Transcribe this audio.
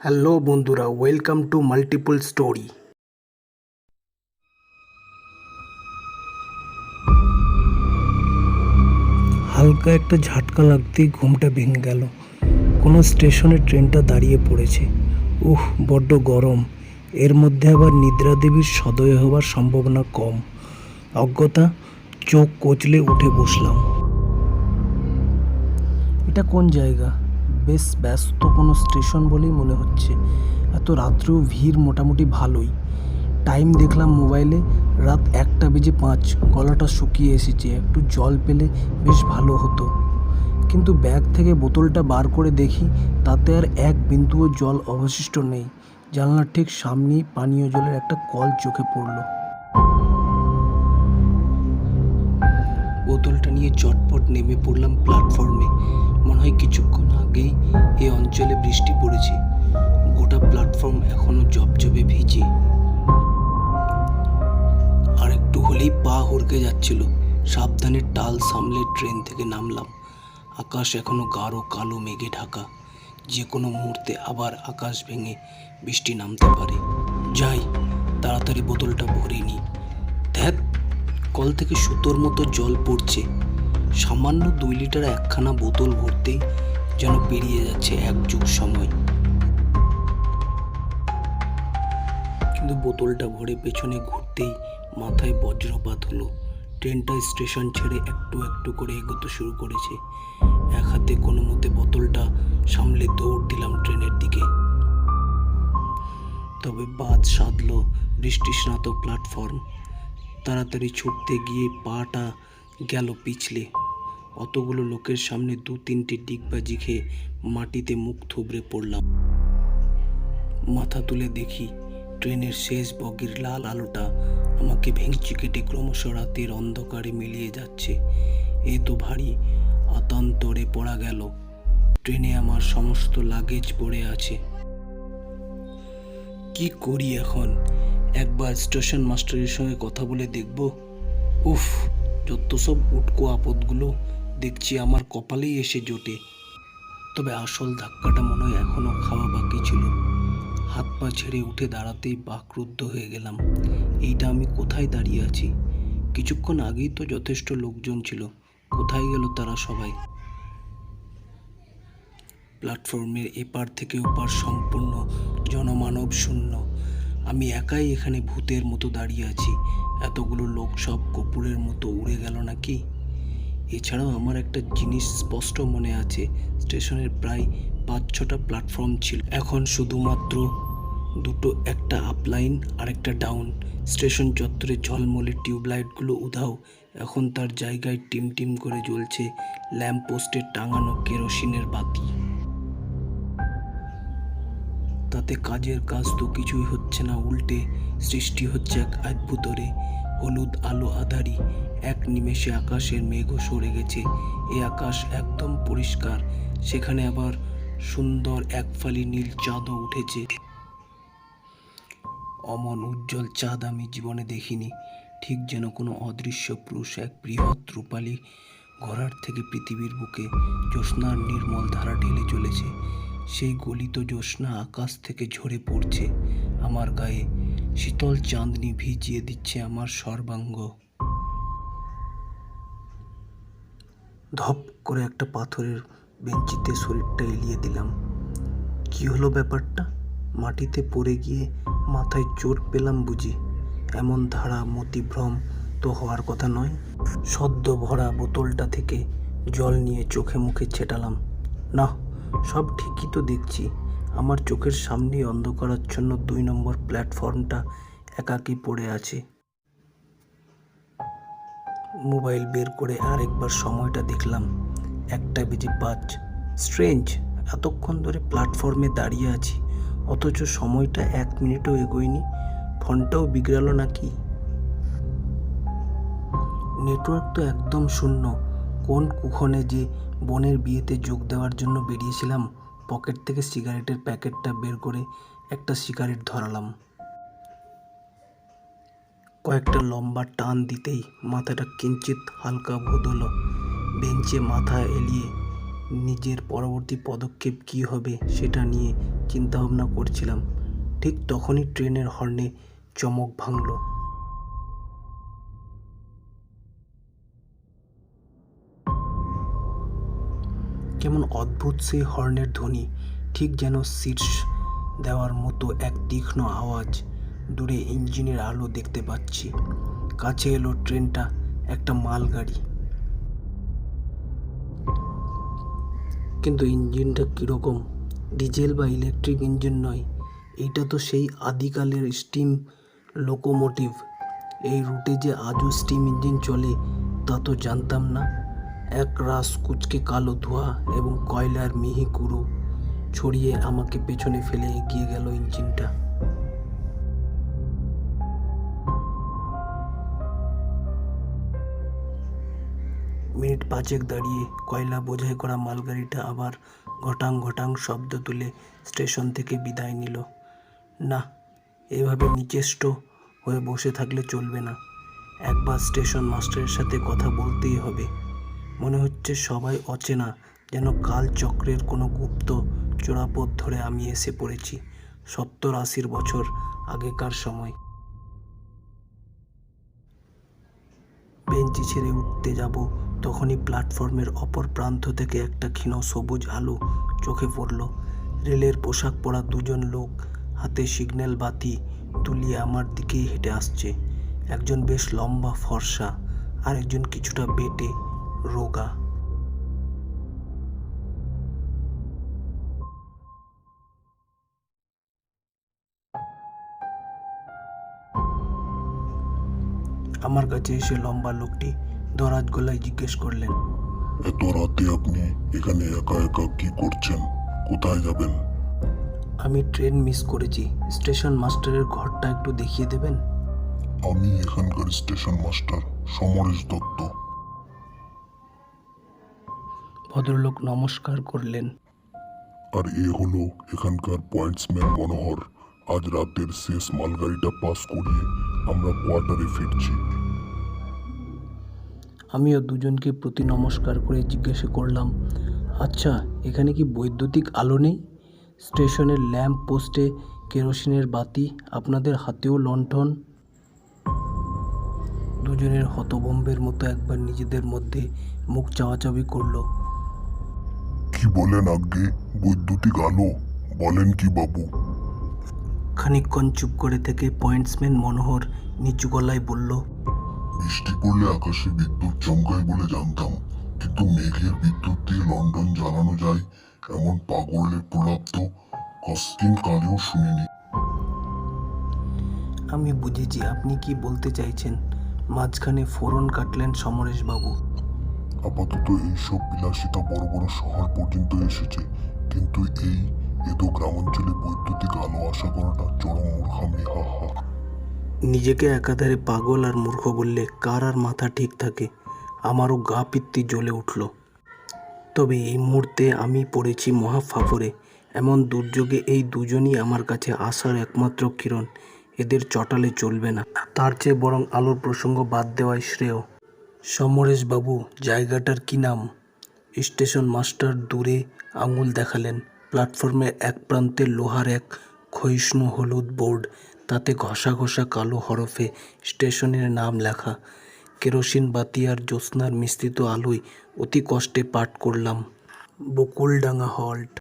Hello বন্ধুরা, welcome to multiple story. হালকা একটা ঝাটকা লাগতেই ঘুমটা ভেঙে গেল। কোনো স্টেশনে ট্রেনটা দাঁড়িয়ে পড়েছে। বড্ড গরম। এর মধ্যে আবার নিদ্রা দেবীর সদয় হওয়ার সম্ভাবনা কম। অজ্ঞতা চোখ কচলে উঠে বসলাম। এটা কোন জায়গা? বেশ ব্যস্ত কোনো স্টেশন বলেই মনে হচ্ছে। এত রাত্রেও ভিড় মোটামুটি ভালোই। টাইম দেখলাম মোবাইলে, রাত 1:05। গলাটা শুকিয়ে এসেছে, একটু জল পেলে বেশ ভালো হতো। কিন্তু ব্যাগ থেকে বোতলটা বার করে দেখি তাতে আর এক বিন্দুও জল অবশিষ্ট নেই। জানলার ঠিক সামনেই পানীয় জলের একটা কল চোখে পড়ল। বোতলটা নিয়ে চটপট নেমে পড়লাম প্ল্যাটফর্মে। মনে হয় কিছুক্ষণ আগেই এই অঞ্চলে বৃষ্টি পড়েছে। গোটা প্ল্যাটফর্ম এখনো জবজবে ভিজে। আর একটু হলেই পা হড়কে যাচ্ছিল। সাবধানে টাল সামলে ট্রেন থেকে নামলাম। আকাশ এখনো গাঢ় কালো মেঘে ঢাকা। যে কোনো মুহূর্তে আবার আকাশ ভেঙে বৃষ্টি নামতে পারে। যাই, তাড়াতাড়ি বোতলটা ভরে নি। ধ্যাত, কল থেকে সুতোর মতো জল পড়ছে। সামান্য 2 লিটার একখানা বোতল ভরতেই যেন পেরিয়ে যাচ্ছে এক যুগ সময়। কিন্তু বোতলটা ভরে পেছনে ঘুরতেই মাথায় বজ্রপাত হলো। ট্রেনটা স্টেশন ছেড়ে একটু একটু করে এগোতে শুরু করেছে। এক হাতে কোনো মতে বোতলটা সামলে দৌড় দিলাম ট্রেনের দিকে। তবে বাদ সাধল বৃষ্টিস্নাত প্ল্যাটফর্ম। তাড়াতাড়ি ছুটতে গিয়ে পাটা গেল পিছলে। অতগুলো লোকের সামনে 2-3টে ডিগবাজি খেয়ে মাটিতে মুখ থুবড়ে পড়লাম। মাথা তুলে দেখি ট্রেনের শেষ বগির লাল আলোটা আমাকে ভেঙচি কেটে ক্রমশ রাতের অন্ধকারে মিলিয়ে যাচ্ছে। এ তো ভারী আতান্তরে পড়া গেল। ট্রেনে আমার সমস্ত লাগেজ পড়ে আছে। কি করি এখন? একবার স্টেশন মাস্টারের সঙ্গে কথা বলে দেখব। যত সব উটকো আপদগুলো দেখছি আমার কপালেই এসে জোটে। তবে আসল ধাক্কাটা মনে হয় এখনো খাওয়া বাকি ছিল। হাত পা ছেড়ে উঠে দাঁড়াতেই বাকরুদ্ধ হয়ে গেলাম। এইটা আমি কোথায় দাঁড়িয়ে আছি? কিছুক্ষণ আগেই তো যথেষ্ট লোকজন ছিল। কোথায় গেল তারা সবাই? প্ল্যাটফর্মের এপার থেকে ওপার সম্পূর্ণ জনমানব শূন্য। আমি একাই এখানে ভূতের মতো দাঁড়িয়ে আছি। এতগুলো লোক সব কপুরের মতো উড়ে গেল নাকি? এছাড়াও আমার একটা জিনিস স্পষ্ট মনে আছে, স্টেশনের প্রায় 5-6টা প্ল্যাটফর্ম ছিল। এখন শুধুমাত্র দুটো, একটা আপলাইন আর একটা ডাউন। স্টেশন চত্বরে ঝলমলে টিউবলাইটগুলো উধাও। এখন তার জায়গায় টিম টিম করে জ্বলছে ল্যাম্প পোস্টে টাঙানো কেরোসিনের বাতি। তাতে কাজের কাজ তো কিছুই হচ্ছে না, উল্টে সৃষ্টি হচ্ছে এক অদ্ভুতরে হলুদ আলো আধারি। এক নিমেষে আকাশের মেঘও সরে গেছে। এ আকাশ একদম পরিষ্কার। সেখানে আবার সুন্দর এক ফালি নীল চাঁদও উঠেছে। অমন উজ্জ্বল চাঁদ আমি জীবনে দেখিনি। ঠিক যেন কোনো অদৃশ্য পুরুষ এক বৃহৎ রূপালী ঘোড়ার থেকে পৃথিবীর বুকে জ্যোৎস্নার নির্মল ধারা ঢেলে চলেছে। সেই গলিত জ্যোৎস্না আকাশ থেকে ঝরে পড়ছে আমার গায়ে। শীতল চাঁদনি ভিজিয়ে দিচ্ছে আমার সর্বাঙ্গ। ধপ করে একটা পাথরের বেঞ্চিতে শরীরটা এলিয়ে দিলাম। কি হলো ব্যাপারটা? মাটিতে পড়ে গিয়ে মাথায় চোট পেলাম বুঝি? এমন ধারা মতিভ্রম তো হওয়ার কথা নয়। সদ্য ভরা বোতলটা থেকে জল নিয়ে চোখে মুখে ছেটালাম। না, সব ঠিকই তো দেখছি। আমার চোখের সামনেই অন্ধকারাচ্ছন্ন 2 নম্বর প্ল্যাটফর্মটা একাকী পড়ে আছে। মোবাইল বের করে আরেকবার সময়টা দেখলাম। 1:05। স্ট্রেঞ্জ, এতক্ষণ ধরে প্ল্যাটফর্মে দাঁড়িয়ে আছি, অথচ সময়টা 1 মিনিটও এগোয়নি। ফোনটাও বিগড়ালো নাকি? নেটওয়ার্ক তো একদম শূন্য। কোন কুক্ষণে যে বোনের বিয়েতে যোগ দেওয়ার জন্য বেরিয়েছিলাম। পকেট থেকে সিগারেটের প্যাকেটটা বের করে একটা সিগারেট ধরালাম। কয়েকটা লম্বা টান দিতেই মাথাটা কিঞ্চিত হালকা বোধ হলো। বেঞ্চে মাথা এলিয়ে নিজের পরবর্তী পদক্ষেপ কী হবে সেটা নিয়ে চিন্তাভাবনা করছিলাম, ঠিক তখনই ট্রেনের হর্নে চমক ভাঙল। কেমন অদ্ভুত সেই হর্নের ধ্বনি, ঠিক যেন শীর্ষ দেওয়ার মতো এক তীক্ষ্ণ আওয়াজ। দূরে ইঞ্জিনের আলো দেখতে পাচ্ছি। কাছে এলো ট্রেনটা, একটা মালগাড়ি। কিন্তু ইঞ্জিনটা কীরকম, ডিজেল বা ইলেকট্রিক ইঞ্জিন নয়, এইটা তো সেই আদিকালের স্টিম লোকোমোটিভ। এই রুটে যে আজও স্টিম ইঞ্জিন চলে তা তো জানতাম না। এক রাস কুচকে কালো ধোঁয়া এবং কয়লার মিহি কুড়ো ছড়িয়ে আমাকে পেছনে ফেলে এগিয়ে গেল ইঞ্জিনটা। মিনিট 5 দাঁড়িয়ে কয়লা বোঝাই করা মালগাড়িটা আবার ঘটাং ঘটাং শব্দ তুলে স্টেশন থেকে বিদায় নিল। না, এভাবে নিচেষ্ট হয়ে বসে থাকলে চলবে না। একবার স্টেশন মাস্টারের সাথে কথা বলতেই হবে। মনে হচ্ছে সবাই অচেনা, যেন কালচক্রের কোনো গুপ্ত চোরাপথ ধরে আমি এসে পড়েছি 70-80 বছর আগেকার সময়। বেঞ্চি ছেড়ে উঠতে যাব, তখনই প্ল্যাটফর্মের অপর প্রান্ত থেকে একটা ক্ষীণ সবুজ আলো চোখে পড়ল। রেলের পোশাক পরা দুজন লোক হাতে সিগন্যাল বাতি তুলিয়ে আমার দিকেই হেঁটে আসছে। একজন বেশ লম্বা ফর্সা, আর একজন কিছুটা বেটে রোগা। আমার কাছে এসে লম্বা লোকটি দরাজ গলায় জিজ্ঞেস করলেন, এত রাতে আপনি এখানে একা একা কি করছেন? কোথায় যাবেন? আমি ট্রেন মিস করেছি, স্টেশন মাস্টারের ঘরটা একটু দেখিয়ে দেবেন? আমি এখানকার স্টেশন মাস্টার সমরেশ দত্ত। ভদ্রলোক নমস্কার করলেন। আর এ হলো এখানকার পয়েন্টসম্যান মনোহর। আজ রাতের শেষ মালগাড়িটা পাস করিয়ে আমরা কোয়ার্টারে ফিরছি। আমিও দুজনকে প্রতি নমস্কার করে জিজ্ঞেস করলাম, আচ্ছা, এখানে কি বৈদ্যুতিক আলো নেই? স্টেশনের ল্যাম্প পোস্টে কেরোসিনের বাতি, আপনাদের হাতেও লণ্ঠন। দুজনের হতভম্বের মতো একবার নিজেদের মধ্যে মুখ চাওয়াচাওয়ি করলো। কি বলেন আজ্ঞে, বৈদ্যুতিক আলো? বলেন কি বাবু? খানিকক্ষণ চুপ করে থেকে পয়েন্টসম্যান মনোহর নিচু গলায় বলল, বৃষ্টি পড়লে আকাশে বিদ্যুৎ চমকায় বলে জানতাম, কিন্তু মেঘের বিদ্যুৎ দিয়ে লন্ডন জ্বালানো যায় এমন পাগলের প্রলাপ তো কস্তিন কালেও শুনিনি। আমি বুঝেছি আপনি কি বলতে চাইছেন। মাঝখানে ফোড়ন কাটলেন সমরেশবাবু। আপাতত এইসব বিলাসিতা বড় বড় শহর পর্যন্ত এসেছে, কিন্তু এই এত গ্রামাঞ্চলে বৈদ্যুতিক আলো আশা করাটা চরম মূর্খামি। হা হা। নিজেকে একাধারে পাগল আর মূর্খ বললে কার আর মাথা ঠিক থাকে? আমারও গা পিত্তি জ্বলে উঠল। তবে এই মুহূর্তে আমি পড়েছি মহা ফাফরে। এমন দুর্যোগে এই দুজনই আমার কাছে আসার একমাত্র কিরণ। এদের চটালে চলবে না, তার চেয়ে বরং আলোর প্রসঙ্গ বাদ দেওয়াই শ্রেয়। সমরেশবাবু, জায়গাটার কি নাম? স্টেশন মাস্টার দূরে আঙুল দেখালেন। প্ল্যাটফর্মের এক প্রান্তে লোহার এক ক্ষয়িষ্ণু হলুদ বোর্ড, তাতে ঘষা ঘষা কালো হরফে স্টেশনের নাম লেখা। কেরোসিন বাতি আর জ্যোৎস্নার মিশ্রিত আলোয় অতি কষ্টে পাঠ করলাম, বকুলডাঙ্গা হল্ট।